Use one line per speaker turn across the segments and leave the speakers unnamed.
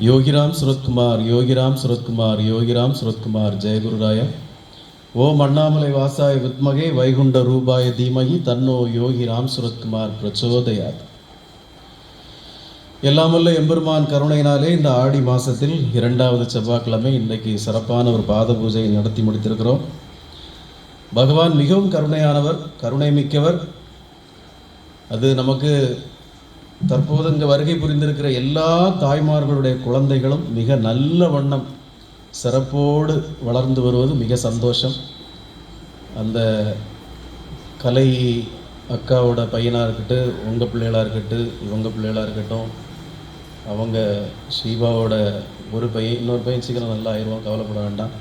योगिराम सुरत्कुमार योगिराम सुरत्कुमार योगिराम सुरत्कुमार जय गुरुराय ओम अण्णामलै वासाय विद्महे वैकुण्ठ रूपाय धीमहि तन्नो योगिराम सुरत्कुमार प्रचोदयात्. எல்லாம் வல்ல எம்பெருமான் கருணையினாலே இந்த ஆடி மாதத்தில் 2வது செவ்வாய்க்கிழமை இன்றைக்கு சிறப்பான ஒரு பாத பூஜையை நடத்தி முடித்திருக்கிறோம். பகவான் மிகவும் கருணையானவர், கருணை மிக்கவர். அது நமக்கு தற்போது இங்கே வருகை புரிந்திருக்கிற எல்லா தாய்மார்களுடைய குழந்தைகளும் மிக நல்ல வண்ணம் சிறப்போடு வளர்ந்து வருவது மிக சந்தோஷம். அந்த கலை அக்காவோட பையனாக இருக்கட்டும், உங்கள் பிள்ளைகளாக இருக்கட்டும், இவங்க பிள்ளைகளாக இருக்கட்டும், அவங்க ஸ்ரீபாவோட ஒரு பையன், இன்னொரு பையன் சீக்கிரம் நல்லா ஆயிடுவோம், கவலைப்பட வேண்டாம்.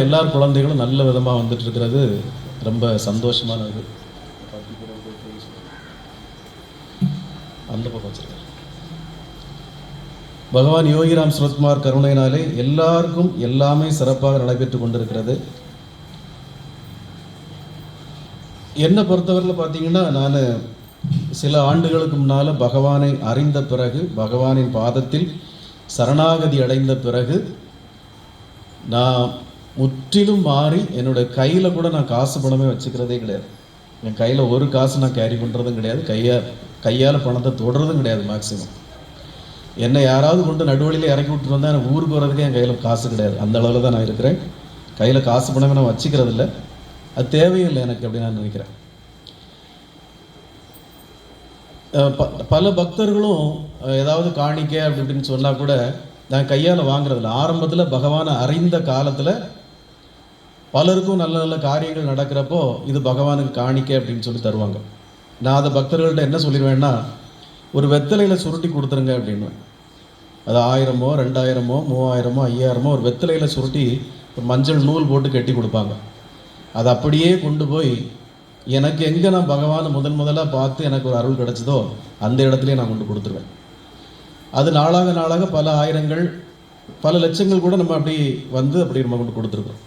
எல்லார் குழந்தைகளும் நல்ல விதமாக வந்துட்டுருக்கிறது ரொம்ப சந்தோஷமானது. அந்த பக்கம் வச்சிருக்காரு. பகவான் யோகிராம் சுரத்குமார் கருணையினாலே எல்லாருக்கும் எல்லாமே சிறப்பாக நடைபெற்று கொண்டிருக்கிறது. என்னை பொறுத்தவரையில் பார்த்தீங்கன்னா, நான் சில ஆண்டுகளுக்கு முன்னால் பகவானை அறிந்த பிறகு, பகவானின் பாதத்தில் சரணாகதி அடைந்த பிறகு நான் முற்றிலும் மாறி என்னோடய கையில் கூட நான் காசு பணமே வச்சுக்கிறதே கிடையாது. என் கையில் ஒரு காசு நான் கேரி பண்ணுறதும் கிடையாது, கையால் பணத்தை தொடுறதும் கிடையாது. மேக்ஸிமம் என்னை யாராவது கொண்டு நடுவழியில் இறக்கி விட்டுட்டு வந்தால் எனக்கு ஊருக்கு வர்றதுக்கே என் கையில் காசு கிடையாது. அந்த அளவில் தான் நான் இருக்கிறேன். கையில் காசு பணமே நான் வச்சுக்கிறதில்ல, அது தேவையும் இல்லை எனக்கு அப்படின்னு நான் நினைக்கிறேன். பல பக்தர்களும் ஏதாவது காணிக்க அப்படி இப்படின்னு சொன்னால் கூட நான் கையால் வாங்குறதில்ல. ஆரம்பத்தில் பகவானை அறிந்த காலத்தில் பலருக்கும் நல்ல நல்ல காரியங்கள் நடக்கிறப்போ இது பகவானுக்கு காணிக்க அப்படின்னு சொல்லி தருவாங்க. நான் அதை பக்தர்கள்ட்ட என்ன சொல்லிடுவேன்னா, ஒரு வெத்தலையில் சுருட்டி கொடுத்துருங்க அப்படின்னுவேன். அது 1000மோ 2000மோ 3000மோ 5000மோ ஒரு வெத்தலையில் சுருட்டி ஒரு மஞ்சள் நூல் போட்டு கட்டி கொடுப்பாங்க. அதை அப்படியே கொண்டு போய் எனக்கு எங்கே நான் பகவானை முதலாக பார்த்து எனக்கு ஒரு அருள் கிடச்சதோ அந்த இடத்துலையே நான் கொண்டு கொடுத்துருவேன். அது நாளாக நாளாக பல ஆயிரங்கள் பல லட்சங்கள் கூட நம்ம அப்படி நம்ம கொண்டு கொடுத்துருக்கோம்.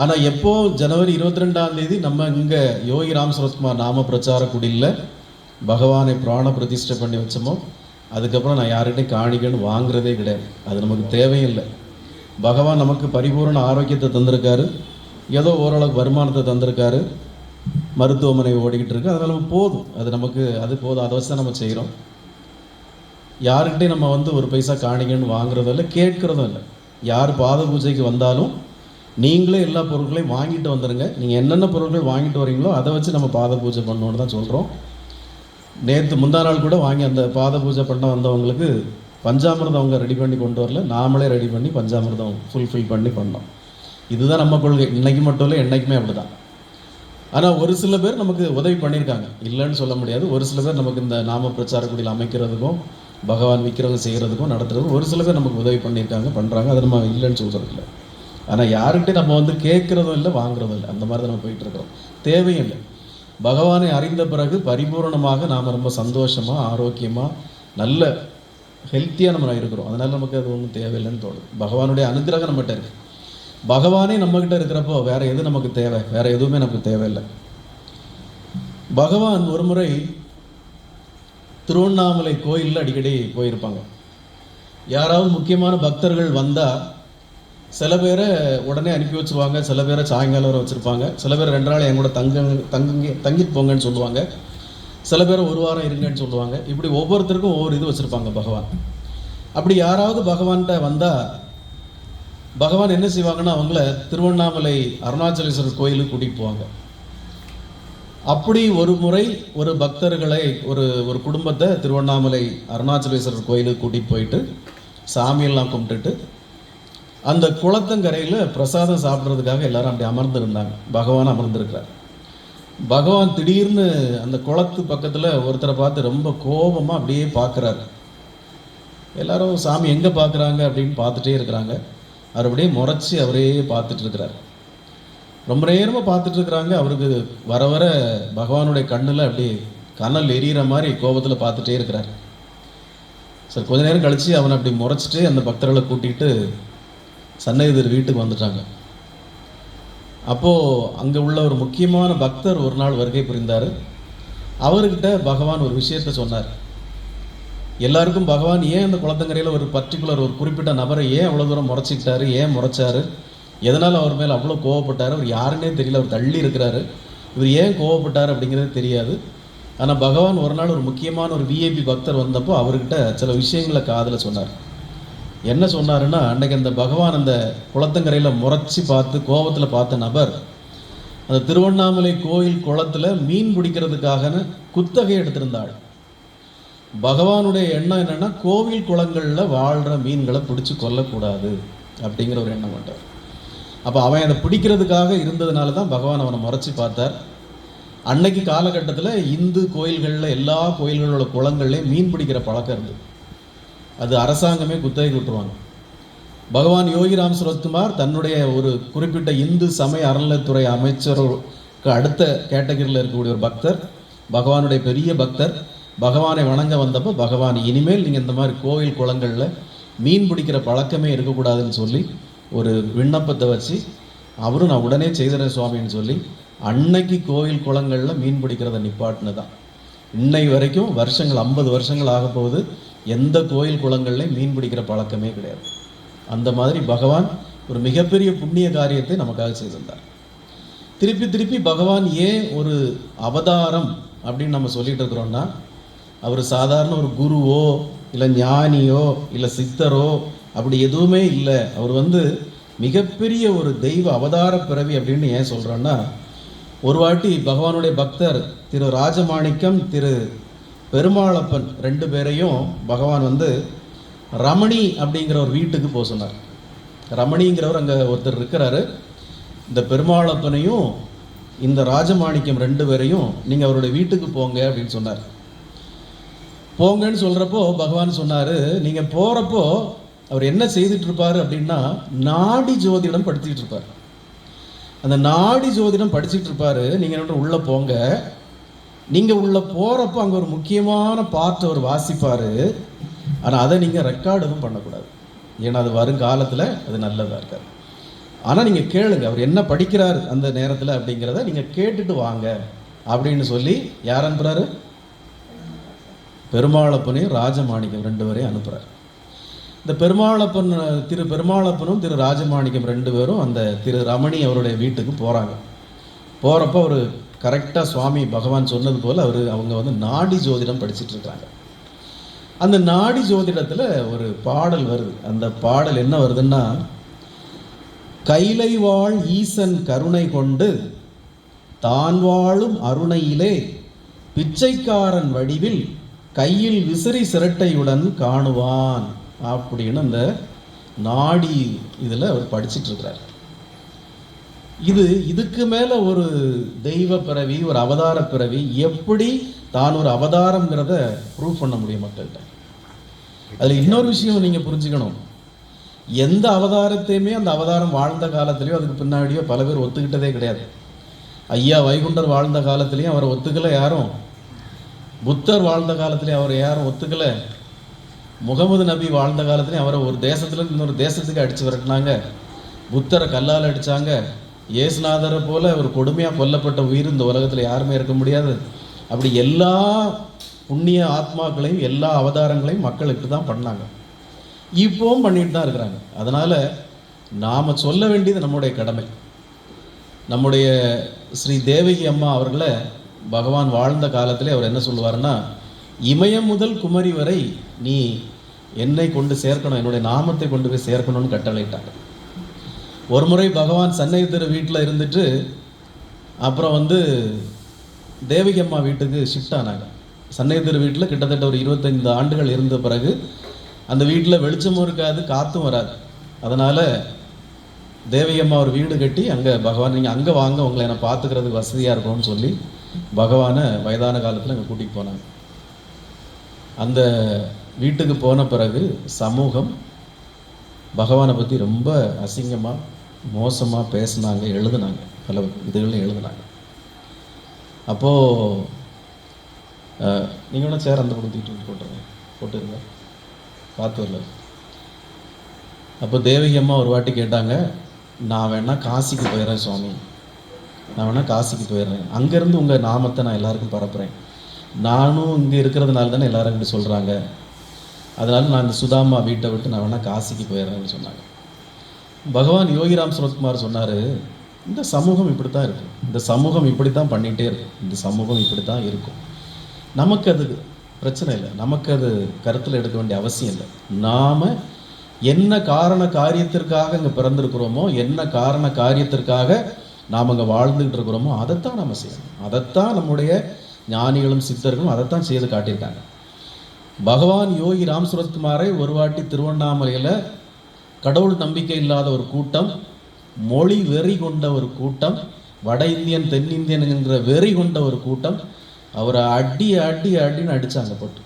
ஆனால் எப்போ ஜனவரி 22ஆம் தேதி நம்ம இங்கே யோகிராம் சுரத்குமார் நாம பிரச்சார குடியில் பகவானை பிராண பிரதிஷ்டை பண்ணி வச்சோமோ அதுக்கப்புறம் நான் யார்கிட்டையும் காணிக்கன்னு வாங்குறதே கிடையாது. அது நமக்கு தேவையில்லை. பகவான் நமக்கு பரிபூர்ண ஆரோக்கியத்தை தந்திருக்காரு, ஏதோ ஓரளவுக்கு வருமானத்தை தந்திருக்காரு, மருத்துவமனை ஓடிக்கிட்டு இருக்கு, அதனால் நம்ம போதும். அது போதும், அதை வச்சு தான் நம்ம செய்கிறோம். யாருக்கிட்டையும் நம்ம ஒரு பைசா காணிக்கன்னு வாங்குறதும் இல்லை, கேட்குறதும் இல்லை. யார் பாத பூஜைக்கு வந்தாலும் நீங்களே எல்லா பொருட்களையும் வாங்கிட்டு வந்துடுங்க. நீங்கள் என்னென்ன பொருட்கள் வாங்கிட்டு வரீங்களோ அதை வச்சு நம்ம பாத பூஜை பண்ணணுன்னு தான் சொல்கிறோம். முந்தா நாள் கூட வாங்கி அந்த பாத பூஜை பண்ண வந்தவங்களுக்கு பஞ்சாமிர்தம் அவங்க ரெடி பண்ணி கொண்டு வரல, நாமளே ரெடி பண்ணி பஞ்சாமிர்தம் ஃபுல்ஃபில் பண்ணி பண்ணோம். இதுதான் நம்ம கொள்கை. இன்றைக்கி மட்டும் இல்லை, என்றைக்குமே அப்படி தான். ஆனால் ஒரு சில பேர் நமக்கு உதவி பண்ணியிருக்காங்க, இல்லைன்னு சொல்ல முடியாது. ஒரு சில பேர் நமக்கு இந்த நாம பிரச்சார குடியில் அமைக்கிறதுக்கும் பகவான் விற்கிறவங்க செய்கிறதுக்கும் நடத்துறதுக்கும் ஒரு சில பேர் நமக்கு உதவி பண்ணியிருக்காங்க, பண்ணுறாங்க. அதை நம்ம இல்லைன்னு சொல்கிறது இல்லை. ஆனால் யாருக்கிட்டே நம்ம கேட்குறதும் இல்லை, வாங்குறதும் இல்லை. அந்த மாதிரி தான் நம்ம போயிட்டுருக்கோம். தேவையும் இல்லை. பகவானை அறிந்த பிறகு பரிபூர்ணமாக நாம் ரொம்ப சந்தோஷமாக ஆரோக்கியமாக நல்ல ஹெல்த்தியாக நம்ம இருக்கிறோம். அதனால் நமக்கு அது ஒன்றும் தேவையில்லைன்னு தோணுது. பகவானுடைய அனுகிரகம் நம்மகிட்ட இருக்குது. பகவானே நம்மக்கிட்ட இருக்கிறப்போ வேறு எது நமக்கு தேவை? வேறு எதுவுமே நமக்கு தேவையில்லை. பகவான் ஒரு முறை திருவண்ணாமலை கோயிலில் அடிக்கடி போயிருப்பாங்க. யாராவது முக்கியமான பக்தர்கள் வந்தால் சில பேரை உடனே அனுப்பி வச்சுருவாங்க, சில பேரை சாயங்காலம் வரை வச்சுருப்பாங்க, சில பேர் 2 நாள் என் கூட தங்கிட்டு போங்கன்னு சொல்லுவாங்க, சில பேர் 1 வாரம் இருங்கன்னு சொல்லுவாங்க. இப்படி ஒவ்வொருத்தருக்கும் ஒவ்வொரு இது வச்சுருப்பாங்க பகவான். அப்படி யாராவது பகவான்கிட்ட வந்தால் பகவான் என்ன செய்வாங்கன்னா அவங்கள திருவண்ணாமலை அருணாச்சலேஸ்வரர் கோயிலுக்கு கூட்டிகிட்டு போவாங்க. அப்படி ஒரு முறை ஒரு பக்தர்களை ஒரு குடும்பத்தை திருவண்ணாமலை அருணாச்சலேஸ்வரர் கோயிலுக்கு கூட்டிகிட்டு போயிட்டு சாமியெல்லாம் கும்பிட்டுட்டு அந்த குளத்தங்கரையில் பிரசாதம் சாப்பிட்றதுக்காக எல்லாரும் அப்படி அமர்ந்துருந்தாங்க. பகவான் அமர்ந்திருக்கிறார். பகவான் திடீர்னு அந்த குளத்து பக்கத்தில் ஒருத்தரை பார்த்து ரொம்ப கோபமாக அப்படியே பார்க்குறாரு. எல்லாரும் சாமி எங்கே பார்க்குறாங்க அப்படின்னு பார்த்துட்டே இருக்கிறாங்க. அவர் அப்படியே முறைச்சி அவரே பார்த்துட்ருக்கிறார். ரொம்ப நேரமாக பார்த்துட்ருக்குறாங்க. அவருக்கு வர வர பகவானுடைய கண்ணில் அப்படியே கனல் எரியிற மாதிரி கோபத்தில் பார்த்துட்டே இருக்கிறார். சரி, கொஞ்ச நேரம் கழித்து அவனை அப்படி முறைச்சிட்டு அந்த பக்தர்களை கூட்டிகிட்டு சன்னதிதர் வீட்டுக்கு வந்துட்டாங்க. அப்போது அங்கே உள்ள ஒரு முக்கியமான பக்தர் ஒரு நாள் வருகை புரிந்தார். அவர்கிட்ட பகவான் ஒரு விஷயத்தை சொன்னார். எல்லாருக்கும் பகவான் ஏன் அந்த குளத்தங்கரையில் ஒரு பர்டிகுலர் ஒரு குறிப்பிட்ட நபரை ஏன் அவ்வளோ தூரம் முறைச்சிக்கிட்டாரு, ஏன் முறைச்சாரு, எதனால் அவர் மேலே அவ்வளோ கோவப்பட்டார், அவர் யாருன்னே தெரியல, அவர் தள்ளி இருக்கிறாரு, இவர் ஏன் கோவப்பட்டார் அப்படிங்கிறது தெரியாது. ஆனால் பகவான் ஒரு நாள் ஒரு முக்கியமான ஒரு விஐபி பக்தர் வந்தப்போ அவர்கிட்ட சில விஷயங்களை காதில் சொன்னார். என்ன சொன்னாருன்னா, அன்றைக்கி அந்த பகவான் அந்த குளத்தங்கரையில் முறைச்சி பார்த்து கோபத்தில் பார்த்த நபர் அந்த திருவண்ணாமலை கோயில் குளத்தில் மீன் பிடிக்கிறதுக்காக குத்தகை எடுத்திருந்தாள். பகவானுடைய எண்ணம் என்னென்னா, கோவில் குளங்களில் வாழ்கிற மீன்களை பிடிச்சி கொல்லக்கூடாது அப்படிங்கிற ஒரு எண்ணம் கொண்டார். அப்போ அவன் அதை பிடிக்கிறதுக்காக இருந்ததுனால தான் பகவான் அவனை முறைச்சி பார்த்தார். அன்னைக்கு காலகட்டத்தில் இந்து கோயில்களில் எல்லா கோயில்களோட குளங்கள்லேயும் மீன் பிடிக்கிற பழக்கம் இருந்தது. அது அரசாங்கமே குத்தகை விட்டுருவாங்க. பகவான் யோகிராம் சுரத்குமார் தன்னுடைய ஒரு குறிப்பிட்ட இந்து சமய அறநிலைத்துறை அமைச்சருக்கு அடுத்த கேட்டகரியில் இருக்கக்கூடிய ஒரு பக்தர், பகவானுடைய பெரிய பக்தர், பகவானை வணங்க வந்தப்போ பகவான் இனிமேல் நீங்கள் இந்த மாதிரி கோவில் குளங்களில் மீன் பிடிக்கிற பழக்கமே இருக்கக்கூடாதுன்னு சொல்லி ஒரு விண்ணப்பத்தை வச்சு அவரும் நான் உடனே செய்தறேன் சுவாமின்னு சொல்லி அன்னைக்கு கோவில் குளங்களில் மீன் பிடிக்கிறத நிப்பாட்டினு தான். இன்னை வரைக்கும் வருஷங்கள் 50 வருஷங்கள் ஆக போகுது, எந்த கோயில் குளங்கள்லையும் மீன் பிடிக்கிற பழக்கமே கிடையாது. அந்த மாதிரி பகவான் ஒரு மிகப்பெரிய புண்ணிய காரியத்தை நமக்காக செய்திருந்தார். திருப்பி திருப்பி பகவான் ஏன் ஒரு அவதாரம் அப்படின்னு நம்ம சொல்லிட்டு இருக்கிறோம்னா, அவர் சாதாரண ஒரு குருவோ இல்லை ஞானியோ இல்லை சித்தரோ அப்படி எதுவுமே இல்லை. அவர் மிகப்பெரிய ஒரு தெய்வ அவதார பிறவி அப்படின்னு ஏன் சொல்கிறோன்னா, ஒரு வாட்டி பகவானுடைய பக்தர் திரு ராஜமாணிக்கம், திரு பெருமாளப்பன் 2 பேரையும் பகவான் ரமணி அப்படிங்கிற ஒரு வீட்டுக்கு போக சொன்னார். ரமணிங்கிறவர் அங்கே ஒருத்தர் இருக்கிறாரு. இந்த பெருமாளப்பனையும் இந்த ராஜமாணிக்கம் 2 பேரையும் நீங்கள் அவருடைய வீட்டுக்கு போங்க அப்படின்னு சொன்னார். போங்கன்னு சொல்கிறப்போ பகவான் சொன்னார், நீங்கள் போகிறப்போ அவர் என்ன செய்துட்டு இருப்பார் அப்படின்னா, நாடி ஜோதிடம் படிச்சுட்டு இருப்பார். அந்த நாடி ஜோதிடம் படிச்சுட்டு இருப்பார். நீங்கள் உள்ளே போங்க. நீங்கள் உள்ளே போகிறப்போ அங்கே ஒரு முக்கியமான பார்ட் அவர் வாசிப்பார். ஆனால் அதை நீங்கள் ரெக்கார்டு எதுவும் பண்ணக்கூடாது, ஏன்னா அது வருங்காலத்தில் அது நல்லதாக இருக்காது. ஆனால் நீங்கள் கேளுங்க, அவர் என்ன படிக்கிறார் அந்த நேரத்தில் அப்படிங்கிறத நீங்கள் கேட்டுட்டு வாங்க அப்படின்னு சொல்லி யார் அனுப்புகிறாரு? பெருமாளப்பனையும் ராஜமாணிக்கம் 2 பேரையும் அனுப்புகிறார். இந்த திரு பெருமாளப்பனும் திரு ராஜமாணிக்கம் 2 பேரும் அந்த திரு ரமணி அவருடைய வீட்டுக்கு போகிறாங்க. போகிறப்போ அவர் கரெக்டாக சுவாமி பகவான் சொன்னது போல் அவங்க நாடி ஜோதிடம் படிச்சுட்டு இருக்காங்க. அந்த நாடி ஜோதிடத்தில் ஒரு பாடல் வருது. அந்த பாடல் என்ன வருதுன்னா, கைலை வாழ் ஈசன் கருணை கொண்டு தான் வாழும் அருணையிலே பிச்சைக்காரன் வடிவில் கையில் விசிறி சிரட்டையுடன் காணுவான் அப்படின்னு அந்த நாடி இதில் அவர் படிச்சுட்டு இருக்கிறார். இதுக்கு மேலே ஒரு தெய்வ பிறவி, ஒரு அவதார பிறவி எப்படி தான் ஒரு அவதாரங்கிறத ப்ரூவ் பண்ண முடியும் மக்கள்கிட்ட. அதில் இன்னொரு விஷயம் நீங்கள் புரிஞ்சுக்கணும், எந்த அவதாரத்தையுமே அந்த அவதாரம் வாழ்ந்த காலத்துலேயோ அதுக்கு பின்னாடியோ பல பேர் ஒத்துக்கிட்டதே கிடையாது. ஐயா வைகுண்டர் வாழ்ந்த காலத்துலேயும் அவரை ஒத்துக்கலை யாரும், புத்தர் வாழ்ந்த காலத்துலேயும் அவரை யாரும் ஒத்துக்கலை, முகமது நபி வாழ்ந்த காலத்துலேயும் அவரை ஒரு தேசத்துலேருந்து இன்னொரு தேசத்துக்கு அடித்து விரட்டினாங்க, புத்தரை கல்லால் அடித்தாங்க, இயேசுநாதரை போல ஒரு கொடுமையாக கொல்லப்பட்ட உயிர் இந்த உலகத்தில் யாருமே இருக்க முடியாது. அப்படி எல்லா புண்ணிய ஆத்மாக்களையும் எல்லா அவதாரங்களையும் மக்களுக்கு தான் பண்ணாங்க, இப்போவும் பண்ணிட்டு தான் இருக்கிறாங்க. அதனால் நாம் சொல்ல வேண்டியது நம்முடைய கடமை. நம்முடைய ஸ்ரீ தேவகி அம்மா அவர்களை பகவான் வாழ்ந்த காலத்திலே அவர் என்ன சொல்லுவார்னா, இமயம் முதல் குமரி வரை நீ என்னை கொண்டு சேர்க்கணும், என்னுடைய நாமத்தை கொண்டு போய் சேர்க்கணும்னு கட்டளையிட்டாங்க. ஒரு முறை பகவான் சன்னதி தெரு வீட்டில் இருந்துட்டு அப்புறம் தேவகி அம்மா வீட்டுக்கு ஷிஃப்ட் ஆனாங்க. சன்னதி தெரு வீட்டில் கிட்டத்தட்ட ஒரு 25 ஆண்டுகள் இருந்த பிறகு அந்த வீட்டில் வெளிச்சமும் இருக்காது, காற்றும் வராது. அதனால் தேவகி அம்மா ஒரு வீடு கட்டி அங்கே பகவான் நீங்கள் அங்கே வாங்க, உங்களை என்னை பார்த்துக்கிறதுக்கு வசதியாக இருக்கும்னு சொல்லி பகவானை வயதான காலத்தில் அங்கே கூட்டிகிட்டு போனாங்க. அந்த வீட்டுக்கு போன பிறகு சமூகம் பகவானை பற்றி ரொம்ப அசிங்கமாக மோசமாக பேசினாங்க, எழுதுனாங்க, பல இதுகளும் எழுதுனாங்க. அப்போது நீங்கள் வேணால் சேர் அந்த கொடுத்துக்கிட்டு போட்டுருங்க பார்த்து வரல. அப்போ தேவகி அம்மா ஒரு வாட்டி கேட்டாங்க, நான் வேணால் காசிக்கு போயிடுறேன் சுவாமி, நான் வேணால் காசிக்கு போயிடுறேன், அங்கேருந்து உங்கள் நாமத்தை நான் எல்லாருக்கும் பரப்புகிறேன், நானும் இங்கே இருக்கிறதுனால தானே எல்லாரும் இப்படி சொல்கிறாங்க, அதனால நான் இந்த சுதாமா வீட்டை விட்டு நான் வேணால் காசிக்கு போயிடுறேன்னு சொன்னாங்க. பகவான் யோகிராம் சுரத்குமார் சொன்னார், இந்த சமூகம் இப்படி தான் இருக்கும், இந்த சமூகம் இப்படி தான் பண்ணிகிட்டே இருக்கும், இந்த சமூகம் இப்படி தான் இருக்கும். நமக்கு அது பிரச்சனை இல்லை, நமக்கு அது கருத்தில் எடுக்க வேண்டிய அவசியம் இல்லை. நாம் என்ன காரண காரியத்திற்காக இங்கே பிறந்திருக்கிறோமோ, என்ன காரண காரியத்திற்காக நாம் அங்கே வாழ்ந்துக்கிட்டு இருக்கிறோமோ அதைத்தான் நம்ம செய்யணும். அதைத்தான் நம்முடைய ஞானிகளும் சித்தர்களும் அதைத்தான் செய்து காட்டியிருக்காங்க. பகவான் யோகி ராம் சுரத்குமாரை ஒரு வாட்டி திருவண்ணாமலையில் கடவுள் நம்பிக்கை இல்லாத ஒரு கூட்டம், மொழி வெறி கொண்ட ஒரு கூட்டம், வட இந்தியன் தென்னிந்தியன் என்கிற வெறி கொண்ட ஒரு கூட்டம் அவரை அடின்னு அடித்தாங்க. போட்டு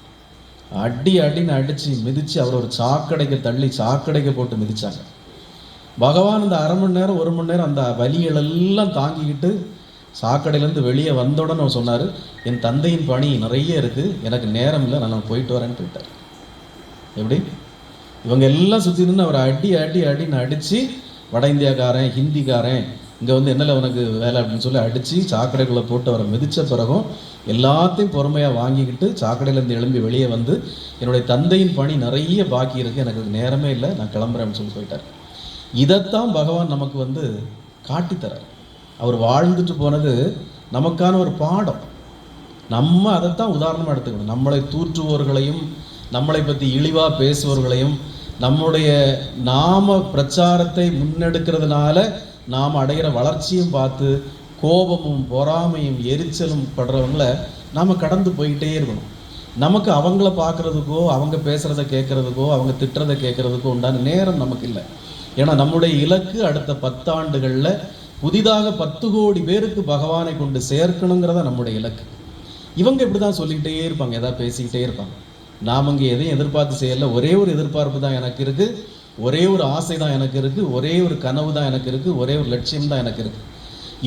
அடின்னு அடித்து மிதித்து அவர் ஒரு சாக்கடைக்கு தள்ளி சாக்கடைக்கு போட்டு மிதித்தாங்க. பகவான் அந்த அரை மணி நேரம் 1 மணி நேரம் அந்த வலிகளெல்லாம் தாங்கிக்கிட்டு சாக்கடையிலேருந்து வெளியே வந்தோடனே அவர் சொன்னார், என் தந்தையின் பணி நிறைய இருக்குது, எனக்கு நேரம் இல்லை, நான் போயிட்டு வரேன்னு போயிட்டார். எப்படி இவங்க எல்லாம் சுற்றி நின்று அவரை அடின்னு அடித்து, வட இந்தியாக்காரன் ஹிந்திக்காரன் இங்கே வந்து என்னல உனக்கு வேலை அப்படின்னு சொல்லி அடித்து சாக்கடைக்குள்ளே போட்டு அவரை மிதித்த பிறகும் எல்லாத்தையும் பொறுமையாக வாங்கிக்கிட்டு சாக்கடையிலேருந்து எழும்பி வெளியே வந்து, என்னுடைய தந்தையின் பணி நிறைய பாக்கி இருக்குது, எனக்கு நேரமே இல்லை, நான் கிளம்புறேன்னு சொல்லி போயிட்டார். இதைத்தான் பகவான் நமக்கு வந்து காட்டித்தரார். அவர் வாழ்ந்துட்டு போனது நமக்கான ஒரு பாடம். நம்ம அதைத்தான் உதாரணமாக எடுத்துக்கணும். நம்மளை தூற்றுவோர்களையும் நம்மளை பற்றி இழிவாக பேசுபவர்களையும் நம்முடைய நாம பிரச்சாரத்தை முன்னெடுக்கிறதுனால நாம் அடைகிற வளர்ச்சியும் பார்த்து கோபமும் பொறாமையும் எரிச்சலும் படுறவங்கள நாம் கடந்து போய்கிட்டே இருக்கணும். நமக்கு அவங்கள பார்க்குறதுக்கோ அவங்க பேசுகிறத கேட்குறதுக்கோ அவங்க திட்டுறதை கேட்குறதுக்கோ உண்டான நேரம் நமக்கு இல்லை. ஏன்னா நம்முடைய இலக்கு அடுத்த 10 ஆண்டுகளில் புதிதாக 10 கோடி பேருக்கு பகவானை கொண்டு சேர்க்கணுங்கிறத நம்முடைய இலக்கு. இவங்க இப்படி தான் சொல்லிக்கிட்டே இருப்பாங்க, எதாவது பேசிக்கிட்டே இருப்பாங்க. நாம் அங்கே எதையும் எதிர்பார்த்து செய்யலை. ஒரே ஒரு எதிர்பார்ப்பு தான் எனக்கு இருக்குது, ஒரே ஒரு ஆசை தான் எனக்கு இருக்குது, ஒரே ஒரு கனவு தான் எனக்கு இருக்குது, ஒரே ஒரு லட்சியம் தான் எனக்கு இருக்குது.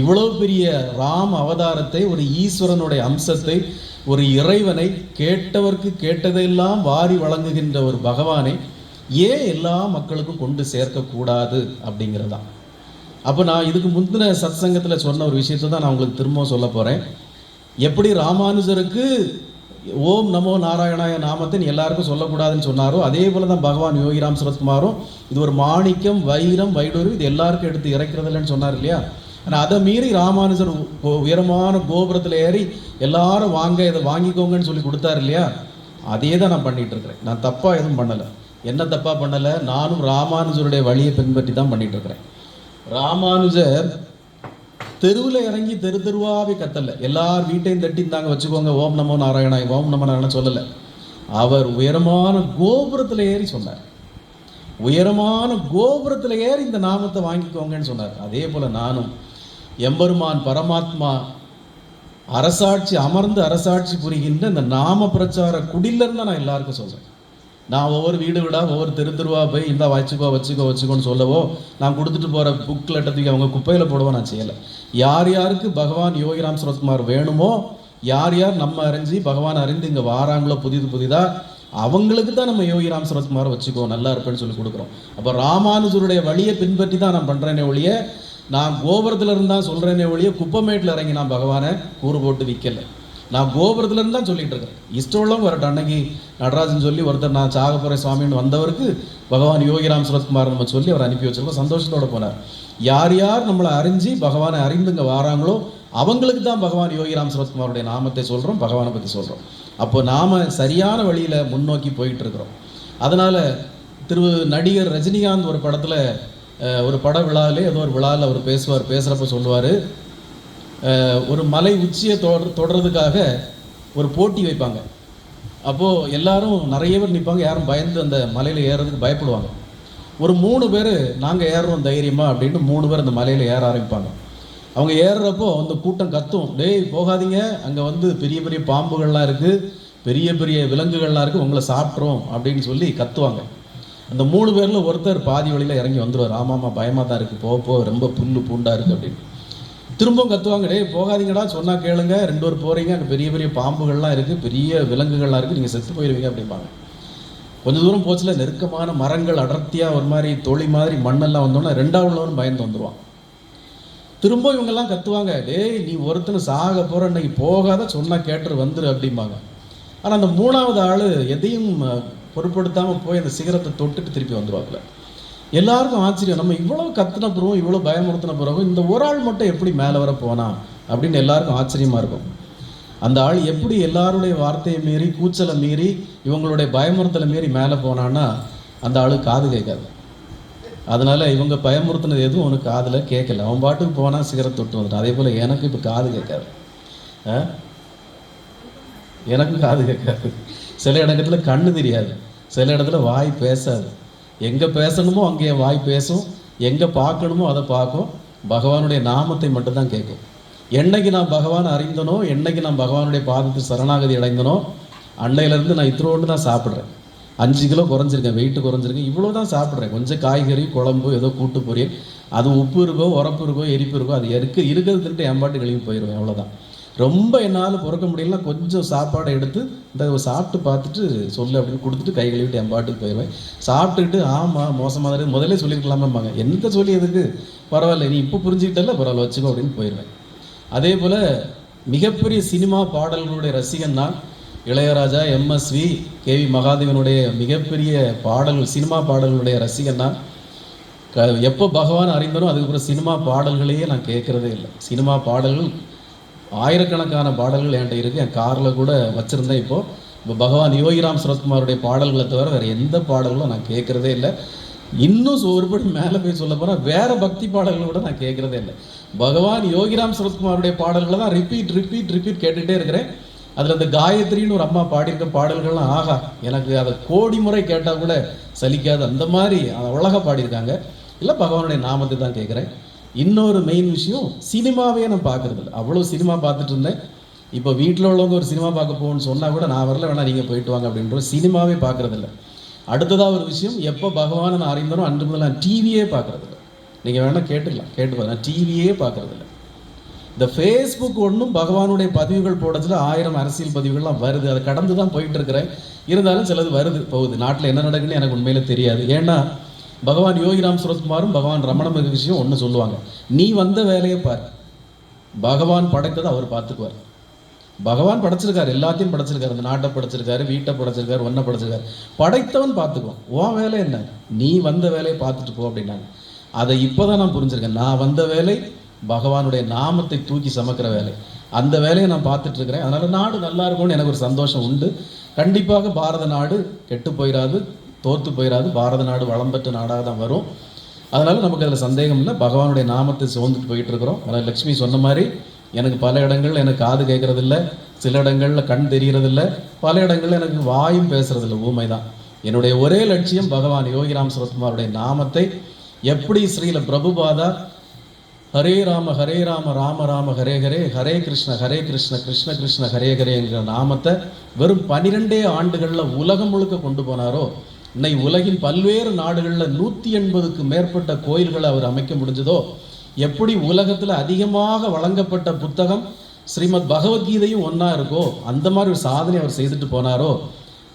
இவ்வளோ பெரிய ராம் அவதாரத்தை, ஒரு ஈஸ்வரனுடைய அம்சத்தை, ஒரு இறைவனை, கேட்டவர்க்கு கேட்டதையெல்லாம் வாரி வழங்குகின்ற ஒரு பகவானை ஏன் எல்லா மக்களுக்கும் கொண்டு சேர்க்கக்கூடாது அப்படிங்கிறதான். அப்போ நான் இதுக்கு முந்தின சத்சங்கத்தில் சொன்ன ஒரு விஷயத்தை தான் நான் உங்களுக்கு திரும்பவும் சொல்ல போகிறேன். எப்படி ராமானுஜருக்கு ஓம் நமோ நாராயணாய நாமத்தை எல்லாருக்கும் சொல்லக்கூடாதுன்னு சொன்னாரோ, அதே போல் தான் பகவான் யோகிராம் சுரத்குமாரும் இது ஒரு மாணிக்கம், வைரம், வைடூரியம் இது எல்லாருக்கும் எடுத்து இறக்கிறது இல்லைன்னு சொன்னார் இல்லையா. ஆனால் அதை மீறி ராமானுஜர் உயரமான கோபுரத்தில் ஏறி எல்லாரும் வாங்க இதை வாங்கிக்கோங்கன்னு சொல்லி கொடுத்தாரு இல்லையா. அதே தான் நான் பண்ணிகிட்டு இருக்கிறேன். நான் தப்பாக எதுவும் பண்ணலை. என்ன தப்பாக பண்ணலை, நானும் ராமானுஜருடைய வழியை பின்பற்றி தான் பண்ணிகிட்டு இருக்கிறேன். ராமானுஜர் தெருவில் இறங்கி தெருவாவே கத்தலை, எல்லார் வீட்டையும் தட்டிந்தாங்க வச்சுக்கோங்க ஓம் நமோ நாராயணாய் ஓம் நமோ நாராயண சொல்லலை. அவர் உயரமான கோபுரத்தில் ஏறி சொன்னார். உயரமான கோபுரத்தில் ஏறி இந்த நாமத்தை வாங்கிக்கோங்கன்னு சொன்னார். அதே போல் நானும் எம்பெருமான் பரமாத்மா அரசாட்சி அமர்ந்து அரசாட்சி புரிகின்ற இந்த நாம பிரச்சார குடிலன்னு தான் நான் எல்லாருக்கும் சொல்கிறேன். நான் ஒவ்வொரு வீடு வீடாக ஒவ்வொரு தெருவா போய் இந்த வச்சுக்கோன்னு சொல்லவோ, நான் கொடுத்துட்டு போகிற புக்லெட்டத்துக்கு அவங்க குப்பையில் போடவோ நான் செய்யலை. யார் யாருக்கு பகவான் யோகிராம் சுரத்குமார் வேணுமோ, யார் யார் நம்ம அறிஞ்சு பகவான் அறிந்து இங்கே வாராங்களோ புதிதாக அவங்களுக்கு தான் நம்ம யோகிராம் சுரத்குமாரை வச்சுக்கோ நல்லா இருப்பேன்னு சொல்லி கொடுக்குறோம். அப்போ ராமானுஜருடைய வழியை பின்பற்றி தான் நான் பண்ணுறேனே ஒழிய, நான் கோபுரத்தில் இருந்தால் சொல்கிறேனே ஒழிய குப்பமேட்டில் இறங்கி நான் பகவானை கூறு போட்டு விற்கலை. நான் கோபுரத்துலேருந்து தான் சொல்லிகிட்டு இருக்கிறேன். இஷ்டம் உள்ளவங்க வரட்டும். அன்னைக்கு நடராஜன் சொல்லி ஒருத்தர் நான் சாக போகிறேன் சுவாமின்னு வந்தவருக்கு பகவான் யோகிராம் சுரத்குமார் நம்ம சொல்லி அவர் அனுப்பி வச்சிருக்கோம், சந்தோஷத்தோடு போனார். யார் யார் நம்மளை அறிஞ்சு பகவானை அறிந்து இங்கே வாராங்களோ அவங்களுக்கு தான் பகவான் யோகிராம் சுரத்குமாருடைய நாமத்தை சொல்கிறோம், பகவானை பற்றி சொல்கிறோம். அப்போ நாம் சரியான வழியில் முன்னோக்கி போயிட்டு இருக்கிறோம். அதனால் நடிகர் ரஜினிகாந்த் ஒரு படத்தில் ஒரு பட விழாவிலே ஏதோ ஒரு விழாவில் அவர் பேசுகிறப்ப சொல்லுவார், ஒரு மலை உச்சியை தொடர்றதுக்காக ஒரு போட்டி வைப்பாங்க. அப்போது எல்லாரும் நிறைய பேர் நிற்பாங்க, யாரும் பயந்து அந்த மலையில் ஏறுறதுக்கு பயப்படுவாங்க. ஒரு 3 பேர் நாங்கள் ஏறுறோம் தைரியமாக அப்படின்னு 3 பேர் அந்த மலையில் ஏற ஆரம்பிப்பாங்க. அவங்க ஏறுறப்போ அந்த கூட்டம் கத்தும், டேய் போகாதீங்க, அங்கே வந்து பெரிய பெரிய பாம்புகள்லாம் இருக்குது, பெரிய பெரிய விலங்குகள்லாம் இருக்குது, உங்களை சாப்பிட்றோம் அப்படின்னு சொல்லி கத்துவாங்க. அந்த 3 பேரில் ஒருத்தர் பாதி வழியில் இறங்கி வந்துடுவார். ஆமாம்மா பயமாக தான் இருக்குது, போ ரொம்ப புல்லு பூண்டாக இருக்குது அப்படின்னு. திரும்பவும் கத்துவாங்க, டே போகாதீங்கடா சொன்னால் கேளுங்க, 2 பேர் போகிறீங்க, அங்கே பெரிய பெரிய பாம்புகள்லாம் இருக்குது, பெரிய விலங்குகள்லாம் இருக்குது, நீங்கள் செத்து போயிடுவீங்க அப்படிம்பாங்க. கொஞ்சம் தூரம் போச்சுல நெருக்கமான மரங்கள் அடர்த்தியாக ஒரு மாதிரி தொழி மாதிரி மண்ணெல்லாம் வந்தோன்னா 2வது உள்ளவரும் பயந்து வந்துடுவான். திரும்ப இவங்கெல்லாம் கத்துவாங்க, டேய் நீ ஒருத்தனை சாக போகிற, இன்னைக்கு போகாத சொன்னால் கேட்டு வந்துரு அப்படிம்பாங்க. ஆனால் அந்த 3வது ஆள் எதையும் பொருட்படுத்தாமல் போய் அந்த சிகரத்தை தொட்டுட்டு திருப்பி வந்துடுவாப்புல. எல்லாருக்கும் ஆச்சரியம், நம்ம இவ்வளோ கத்தின பிறகும் இவ்வளோ பயமுறுத்தின பிறகும் இந்த ஒரு ஆள் மட்டும் எப்படி மேலே வர போனா அப்படின்னு எல்லாருக்கும் ஆச்சரியமாக இருக்கும். அந்த ஆள் எப்படி எல்லாருடைய வார்த்தையை மீறி கூச்சலை மீறி இவங்களுடைய பயமுறுத்தலை மீறி மேலே போனான்னா அந்த ஆளுக்கு காது கேட்காது. அதனால் இவங்க பயமுறுத்தினது எதுவும் அவனுக்கு காதில் கேட்கல. அவன் பாட்டுக்கு போனால் சிகரெட் தொட்டு வந்துட்டான். அதே போல் எனக்கு இப்போ காது கேட்காது, எனக்கும் காது கேட்காது. சில இடத்துல கண்ணு தெரியாது, சில இடத்துல வாய் பேசாது. எங்கே பேசணுமோ அங்கே வாய் பேசும், எங்கே பார்க்கணுமோ அதை பார்க்கும். பகவானுடைய நாமத்தை மட்டும்தான் கேட்கும். என்னைக்கு நான் பகவானை அறிந்தனோ, என்னைக்கு நான் பகவானுடைய பாதத்தை சரணாகதி அடைந்தனோ, அன்னையிலேருந்து நான் இத்தனோண்டு தான் சாப்பிட்றேன். 5 கிலோ குறைஞ்சிருக்கேன், வெயிட்டு குறைஞ்சிருக்கேன், இவ்வளோ தான் சாப்பிட்றேன். கொஞ்சம் காய்கறி குழம்பு ஏதோ கூட்டு பொரியல், அது உப்பு இருக்கோ உரப்பு இருக்கோ எரிப்பு இருக்கோ அது இருக்கிறது திருட்டு என் பாட்டு கழுவி போயிடுவேன், அவ்வளோதான். ரொம்ப என்னால் பொறுக்க முடியலன்னா கொஞ்சம் சாப்பாடை எடுத்து இந்த சாப்பிட்டு பார்த்துட்டு சொல்லு அப்படின்னு கொடுத்துட்டு கை கழுவிட்டு என் பாட்டுக்கு போயிடுவேன். சாப்பிட்டுக்கிட்டு ஆமாம் மோசமாக இருக்குது முதல்ல சொல்லியிருக்கலாமாம்பாங்க. எந்த சொல்லி எதுக்கு, பரவாயில்ல நீ இப்போ புரிஞ்சுக்கிட்டல பரவாயில்ல வச்சுக்கோ அப்படின்னு போயிடுவேன். அதே போல் மிகப்பெரிய சினிமா பாடல்களுடைய ரசிகன் தான். இளையராஜா, எம்எஸ்வி, கேவி மகாதேவனுடைய மிகப்பெரிய பாடல்கள், சினிமா பாடல்களுடைய ரசிகன் தான். எப்போ பகவான் அறிந்தனோ அதுக்கப்புறம் சினிமா பாடல்களையே நான் கேட்குறதே இல்லை. சினிமா பாடல்கள் ஆயிரக்கணக்கான பாடல்கள் என்கிட்ட இருக்குது, என் காரில் கூட வச்சுருந்தேன். இப்போ பகவான் யோகிராம் சரத்குமாருடைய பாடல்களை தவிர வேறு எந்த பாடல்களும் நான் கேட்குறதே இல்லை. இன்னும் ஒருபடி மேலே போய் சொல்ல போனால் வேறு பக்தி பாடல்களை கூட நான் கேட்குறதே இல்லை. பகவான் யோகிராம் சரத்குமாருடைய பாடல்களை தான் ரிப்பீட் கேட்டுகிட்டே இருக்கிறேன். அதில் அந்த காயத்ரின்னு ஒரு அம்மா பாடியிருக்க பாடல்கள்லாம் ஆகா, எனக்கு அதை கோடி முறை கேட்டால் கூட சலிக்காது, அந்த மாதிரி அழகாக பாடியிருக்காங்க. இல்லை பகவானுடைய நாமத்தை தான் கேட்குறேன். இன்னொரு மெயின் விஷயம், சினிமாவே நான் பார்க்குறது இல்லை. அவ்வளோ சினிமா பார்த்துட்டு இருந்தேன். இப்போ வீட்டில் உள்ளவங்க ஒரு சினிமா பார்க்க போகணும்னு சொன்னால் கூட நான் வரல, வேணா நீங்கள் போயிட்டு வாங்க அப்படின்ற சினிமாவே பார்க்குறதில்ல. அடுத்ததாக ஒரு விஷயம், எப்போ பகவானை நான் அறிந்தனோ அன்று முதல்ல நான் டிவியே பார்க்குறதில்ல. நீங்கள் வேணால் கேட்டு பாருங்க, நான் டிவியே பார்க்குறதில்ல. இந்த ஃபேஸ்புக் ஒன்றும் பகவானுடைய பதிவுகள் போடச்சில் 1000 அரசியல் பதிவுகள்லாம் வருது, அதை கடந்து தான் போயிட்டு இருக்கிறேன். இருந்தாலும் சிலது வருது போகுது. நாட்டில் என்ன நடக்குன்னு எனக்கு உண்மையில தெரியாது. ஏன்னா பகவான் யோகிராம் சரத்குமாரும் பகவான் ரமண மகரிஷியும் ஒன்று சொல்லுவாங்க, நீ வந்த வேலையை பார், பகவான் படைத்ததை அவர் பார்த்துக்குவார். பகவான் படைச்சிருக்காரு, எல்லாத்தையும் படைச்சிருக்காரு, அந்த நாட்டை படைச்சிருக்காரு, வீட்டை படைச்சிருக்காரு, ஒன்றை படைச்சிருக்காரு, படைத்தவன் பார்த்துக்குவோம். உன் வேலை என்ன, நீ வந்த வேலையை பார்த்துட்டு போ அப்படின்னாங்க. அதை இப்போ தான் நான் புரிஞ்சிருக்கேன். நான் வந்த வேலை பகவானுடைய நாமத்தை தூக்கி சமக்கிற வேலை, அந்த வேலையை நான் பார்த்துட்டு இருக்கிறேன். அதனால் நாடு நல்லா இருக்கும்னு எனக்கு ஒரு சந்தோஷம் உண்டு. கண்டிப்பாக பாரத நாடு கெட்டு போயிடாது, தோற்று போயிடாது. பாரத நாடு வளம் பெற்ற நாடாக தான் வரும். அதனால் நமக்கு அதில் சந்தேகம் இல்லை. பகவானுடைய நாமத்தை சுமந்துட்டு போயிட்டு இருக்கிறோம். அதனால் லக்ஷ்மி சொன்ன மாதிரி எனக்கு பல இடங்கள் எனக்கு காது கேட்கறதில்ல, சில இடங்களில் கண் தெரிகிறதில்ல, பல இடங்களில் எனக்கு வாயும் பேசுறதில்லை, ஊமை தான். என்னுடைய ஒரே லட்சியம் பகவான் யோகிராம் சரத்குமாருடைய நாமத்தை எப்படி ஸ்ரீல பிரபுபாதா ஹரே ராம ராம ராம ஹரே ஹரே, ஹரே கிருஷ்ண கிருஷ்ண கிருஷ்ண ஹரே ஹரே என்கிற நாமத்தை வெறும் 12 ஆண்டுகளில் உலகம் முழுக்க கொண்டு போனாரோ, இன்னைக்கு உலகின் பல்வேறு நாடுகளில் 180க்கு மேற்பட்ட கோயில்களை அவர் அமைக்க முடிஞ்சதோ, எப்படி உலகத்தில் அதிகமாக வழங்கப்பட்ட புத்தகம் ஸ்ரீமத் பகவத்கீதையும் ஒன்றா இருக்கோ, அந்த மாதிரி ஒரு சாதனை அவர் செய்துட்டு போனாரோ,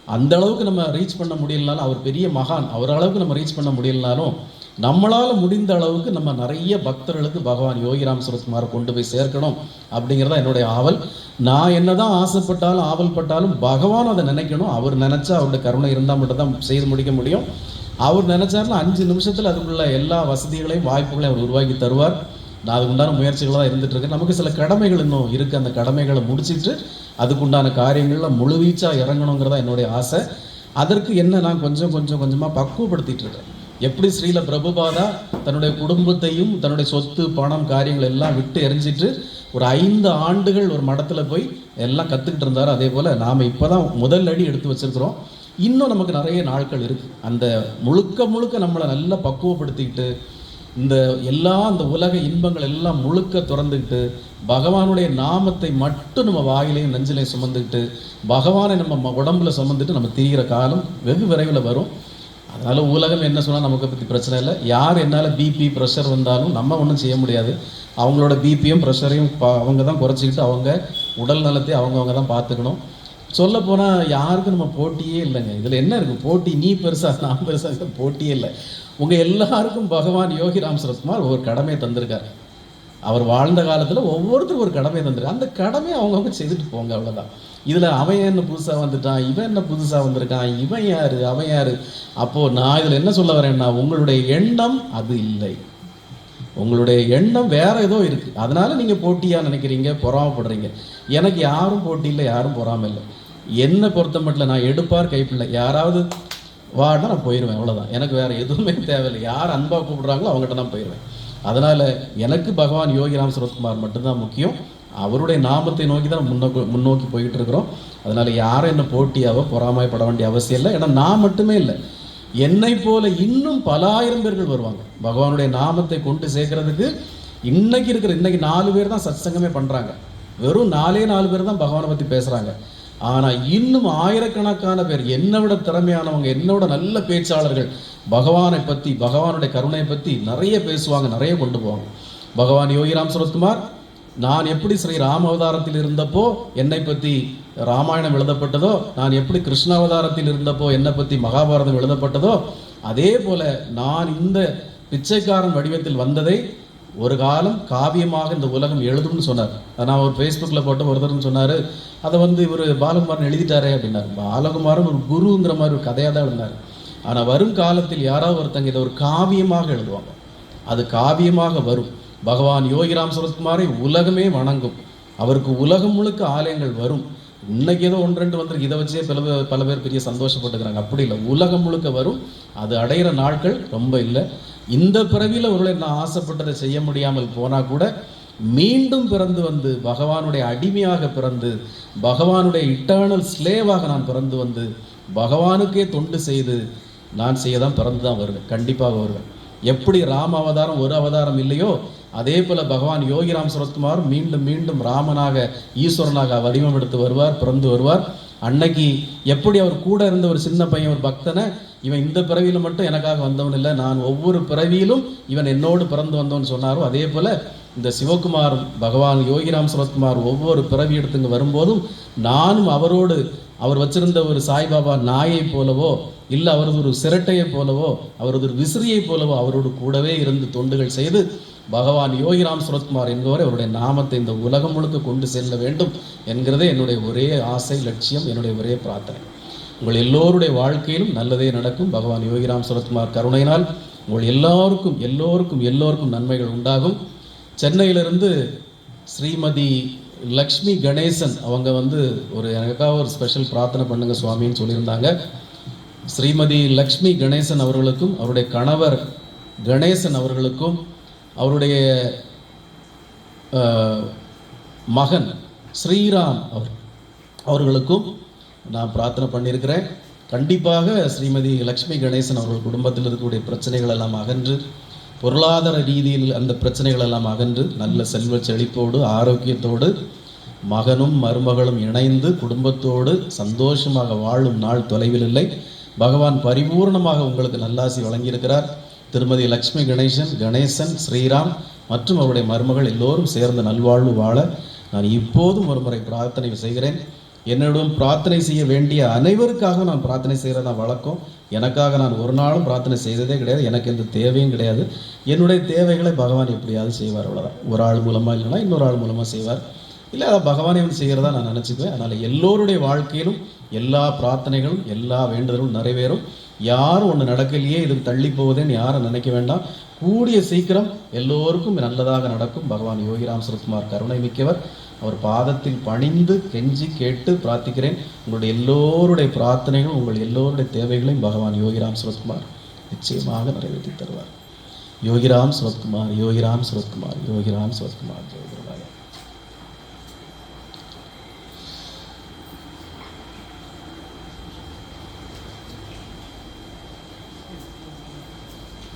அந்த அளவுக்கு நம்ம ரீச் பண்ண முடியலனாலும், அவர் பெரிய மகான், அவர் அளவுக்கு நம்ம ரீச் பண்ண முடியலனாலும் நம்மளால் முடிந்த அளவுக்கு நம்ம நிறைய பக்தர்களுக்கு பகவான் யோகிராம் சரத்குமாரை கொண்டு போய் சேர்க்கணும் அப்படிங்கிறதா என்னுடைய ஆவல். நான் என்னதான் ஆசைப்பட்டாலும் ஆவல் பட்டாலும் பகவான் அதை நினைக்கணும். அவர் நினச்சா, அவருடைய கருணை இருந்தால் மட்டும் தான் செய்து முடிக்க முடியும். அவர் நினச்சாருன்னா 5 நிமிஷத்தில் அதுக்குள்ள எல்லா வசதிகளையும் வாய்ப்புகளையும் அவர் உருவாக்கி தருவார். நான் அதுக்குண்டான முயற்சிகளாக தான் இருந்துகிட்ருக்கேன். நமக்கு சில கடமைகள் இன்னும் இருக்குது, அந்த கடமைகளை முடிச்சுட்டு அதுக்குண்டான காரியங்களில் முழுவீச்சாக இறங்கணுங்கிறதா என்னுடைய ஆசை. அதற்கு என்ன நான் கொஞ்சமாக பக்குவப்படுத்திட்டு இருக்கேன். எப்படி ஸ்ரீல பிரபுபாதா தன்னுடைய குடும்பத்தையும் தன்னுடைய சொத்து பணம் காரியங்கள் எல்லாம் விட்டு எரிஞ்சிட்டு ஒரு 5 ஆண்டுகள் ஒரு மடத்தில் போய் எல்லாம் கற்றுக்கிட்டு இருந்தார், அதே போல் நாம் இப்போ தான் முதல் அடி எடுத்து வச்சுருக்கிறோம். இன்னும் நமக்கு நிறைய நாட்கள் இருக்குது. அந்த முழுக்க நம்மளை நல்லா பக்குவப்படுத்திக்கிட்டு அந்த உலக இன்பங்கள் எல்லாம் முழுக்க திறந்துக்கிட்டு பகவானுடைய நாமத்தை மட்டும் நம்ம வாயிலையும் நெஞ்சிலையும் சுமந்துக்கிட்டு பகவானை நம்ம உடம்புல சுமந்துட்டு நம்ம திரிகிற காலம் வெகு விரைவில் வரும். அதனால் உலகம் என்ன சொன்னால் நமக்கு பற்றி பிரச்சனை இல்லை. யார் என்னால் பிபி ப்ரெஷர் வந்தாலும் நம்ம ஒன்றும் செய்ய முடியாது. அவங்களோட பிபியும் ப்ரெஷரையும் அவங்க தான் குறைச்சிக்கிட்டு அவங்க உடல் நலத்தை அவங்கவுங்க தான் பார்த்துக்கணும். சொல்லப்போனால் யாருக்கும் நம்ம போட்டியே இல்லைங்க. இதில் என்ன இருக்குது போட்டி? நீ பெருசாக நான் பெருசாக, போட்டியே இல்லை. உங்கள் எல்லாருக்கும் பகவான் யோகிராம் சரத்குமார் ஒரு கடமையை தந்திருக்கார். அவர் வாழ்ந்த காலத்தில் ஒவ்வொருத்தரும் ஒரு கடமையை தந்திருக்கார். அந்த கடமையை அவங்கவுங்க செய்துட்டு போங்க, அவ்வளோதான். இதில் அவன் என்ன புதுசாக வந்துட்டான், இவன் என்ன புதுசாக வந்திருக்கான், இவன் யார் அவன் யார். அப்போது நான் இதில் என்ன சொல்ல வரேன்னா, உங்களுடைய எண்ணம் அது இல்லை, உங்களுடைய எண்ணம் வேற ஏதோ இருக்குது. அதனால நீங்கள் போட்டியாக நினைக்கிறீங்க, பொறாமப்படுறீங்க. எனக்கு யாரும் போட்டி இல்லை, யாரும் பொறாம இல்லை. என்னை பொறுத்த மட்டும் நான் எடுப்பார் கைப்பிள்ளை, யாராவது வாடா நான் போயிடுவேன், அவ்வளோதான். எனக்கு வேறு எதுவுமே தேவையில்லை. யார் அன்பாக கூப்பிட்றாங்களோ அவங்ககிட்ட நான் போயிடுவேன். அதனால் எனக்கு பகவான் யோகிராம் சரத்குமார் மட்டும்தான் முக்கியம். அவருடைய நாமத்தை நோக்கி தான் முன்னோக்கி போய்கிட்டு இருக்கிறோம். அதனால் யாரும் என்ன போட்டியாவோ பொறாமைப்பட வேண்டிய அவசியம் இல்லை. ஏன்னா நான் மட்டுமே இல்லை, என்னை போல இன்னும் பல ஆயிரம் பேர்கள் வருவாங்க பகவானுடைய நாமத்தை கொண்டு சேர்க்கறதுக்கு. இன்னைக்கு 4 பேர் தான் சத்சங்கமே பண்ணுறாங்க. வெறும் 4 பேர் தான் பகவானை பற்றி பேசுகிறாங்க. ஆனால் இன்னும் ஆயிரக்கணக்கான பேர், என்னை விட திறமையானவங்க, என்னை விட நல்ல பேச்சாளர்கள் பகவானை பற்றி, பகவானுடைய கருணையை பற்றி நிறைய பேசுவாங்க, நிறைய கொண்டு போவாங்க. பகவான் யோகிராம் சரத்குமார், நான் எப்படி ஸ்ரீ ராம அவதாரத்தில் இருந்தப்போ என்னை பற்றி ராமாயணம் எழுதப்பட்டதோ, நான் எப்படி கிருஷ்ண அவதாரத்தில் இருந்தப்போ என்னை பற்றி மகாபாரதம் எழுதப்பட்டதோ, அதே போல நான் இந்த பிச்சைக்காரன் வடிவத்தில் வந்ததை ஒரு காலம் காவியமாக இந்த உலகம் எழுதும்னு சொன்னார். நான் ஒரு ஃபேஸ்புக்கில் போட்ட ஒருத்தர்னு சொன்னார், அதை இவர் பாலகுமாரன் எழுதிட்டாரே அப்படின்னார். பாலகுமாரன் ஒரு குருங்கிற மாதிரி ஒரு கதையாக தான் எழுதினார். ஆனால் வரும் காலத்தில் யாராவது ஒருத்தங்க இதை ஒரு காவியமாக எழுதுவாங்க, அது காவியமாக வரும். பகவான் யோகிராம் சரத்குமாரை உலகமே வணங்கும், அவருக்கு உலகம் முழுக்க ஆலயங்கள் வரும். இன்னைக்கு ஏதோ 1-2 வந்துருக்கு, இதை வச்சே பல பேர் பெரிய சந்தோஷப்பட்டுக்கிறாங்க. அப்படி இல்லை, உலகம் முழுக்க வரும். அது அடைகிற நாட்கள் ரொம்ப இல்லை. இந்த பிறவியில் ஒருவேளை நான் ஆசைப்பட்டதை செய்ய முடியாமல் போனால் கூட மீண்டும் பிறந்து வந்து பகவானுடைய அடிமையாக பிறந்து, பகவானுடைய இட்டர்னல் ஸ்லேவாக நான் பிறந்து வந்து பகவானுக்கே தொண்டு செய்து நான் செய்ய தான் பிறந்து தான் வருவேன், கண்டிப்பாக வருவேன். எப்படி ராம அவதாரம் ஒரு அவதாரம் இல்லையோ, அதே போல் பகவான் யோகிராம் சரத்குமார் மீண்டும் மீண்டும் ராமனாக, ஈஸ்வரனாக வடிவம் எடுத்து வருவார், பிறந்து வருவார். அன்னைக்கு எப்படி அவர் கூட இருந்த ஒரு சின்ன பையன், ஒரு பக்தனை, இவன் இந்த பிறவியில் மட்டும் எனக்காக வந்தவன் இல்லை, நான் ஒவ்வொரு பிறவியிலும் இவன் என்னோடு பிறந்து வந்தவன் சொன்னாரோ, அதே போல் இந்த சிவகுமார் பகவான் யோகிராம் சரத்குமார் ஒவ்வொரு பிறவி எடுத்துங்க வரும்போதும் நானும் அவரோடு, அவர் வச்சிருந்த ஒரு சாய்பாபா நாயை போலவோ, இல்லை அவரது ஒரு சிரட்டையை போலவோ, அவரது ஒரு விசிறியை போலவோ அவரோடு கூடவே இருந்து தொண்டுகள் செய்து பகவான் யோகிராம் சரத்குமார் என்பவரை அவருடைய நாமத்தை இந்த உலகம் முழுக்க கொண்டு செல்ல வேண்டும் என்கிறதே என்னுடைய ஒரே ஆசை, லட்சியம், என்னுடைய ஒரே பிரார்த்தனை. உங்கள் எல்லோருடைய வாழ்க்கையிலும் நல்லதே நடக்கும். பகவான் யோகிராம் சரத்குமார் கருணையினால் உங்கள் எல்லோருக்கும் நன்மைகள் உண்டாகும். சென்னையிலிருந்து ஸ்ரீமதி லக்ஷ்மி கணேசன் அவங்க ஒரு எனக்காக ஒரு ஸ்பெஷல் பிரார்த்தனை பண்ணுங்க சுவாமின்னு சொல்லியிருந்தாங்க. ஸ்ரீமதி லக்ஷ்மி கணேசன் அவர்களுக்கும், அவருடைய கணவர் கணேசன் அவர்களுக்கும், அவருடைய மகன் ஸ்ரீராம் அவர்களுக்கும் நான் பிரார்த்தனை பண்ணியிருக்கிறேன். கண்டிப்பாக ஸ்ரீமதி லக்ஷ்மி கணேசன் அவர்கள் குடும்பத்தில் இருக்கக்கூடிய பிரச்சனைகள் எல்லாம் அகன்று, பொருளாதார ரீதியில் அந்த பிரச்சனைகள் எல்லாம் அகன்று, நல்ல செல்வ செழிப்போடு ஆரோக்கியத்தோடு மகனும் மருமகளும் இணைந்து குடும்பத்தோடு சந்தோஷமாக வாழும் நாள் தொலைவில் இல்லை. பகவான் பரிபூர்ணமாக உங்களுக்கு நல்லாசி வழங்கியிருக்கிறார். திருமதி லக்ஷ்மி கணேசன், ஸ்ரீராம் மற்றும் அவருடைய மருமகள் எல்லோரும் சேர்ந்து நல்வாழ்வு வாழ நான் இப்போதும் ஒரு முறை பிரார்த்தனை செய்கிறேன். என்னிடம் பிரார்த்தனை செய்ய வேண்டிய அனைவருக்காக நான் பிரார்த்தனை செய்கிறதா வழக்கம். எனக்காக நான் ஒரு நாளும் பிரார்த்தனை செய்ததே கிடையாது, எனக்கு எந்த தேவையும் கிடையாது. என்னுடைய தேவைகளை பகவான் எப்படியாவது செய்வார், அவ்வளோதான். ஒரு ஆள் மூலமாக இல்லைனா இன்னொரு ஆள் மூலமாக செய்வார், இல்லை அதை பகவானே செய்கிறதா நான் நினச்சிக்குவேன். அதனால் எல்லோருடைய வாழ்க்கையிலும் எல்லா பிரார்த்தனைகளும் எல்லா வேண்டுதலும் நிறைவேறும். யாரும் ஒன்று நடக்கலையே, இது தள்ளி போவதேன்னு யாரும் நினைக்க வேண்டாம். கூடிய சீக்கிரம் எல்லோருக்கும் நல்லதாக நடக்கும். பகவான் யோகிராம் சரத்குமார் கருணை மிக்கவர். அவர் பாதத்தில் பணிந்து கெஞ்சி கேட்டு பிரார்த்திக்கிறேன். உங்களுடைய எல்லோருடைய பிரார்த்தனைகளும் உங்கள் எல்லோருடைய தேவைகளையும் பகவான் யோகிராம் சரத்குமார் நிச்சயமாக நிறைவேற்றி தருவார். யோகிராம் சரத்குமார், யோகிராம் சரத்குமார், யோகிராம் சரத்குமார், ஜெயகுருவாயா.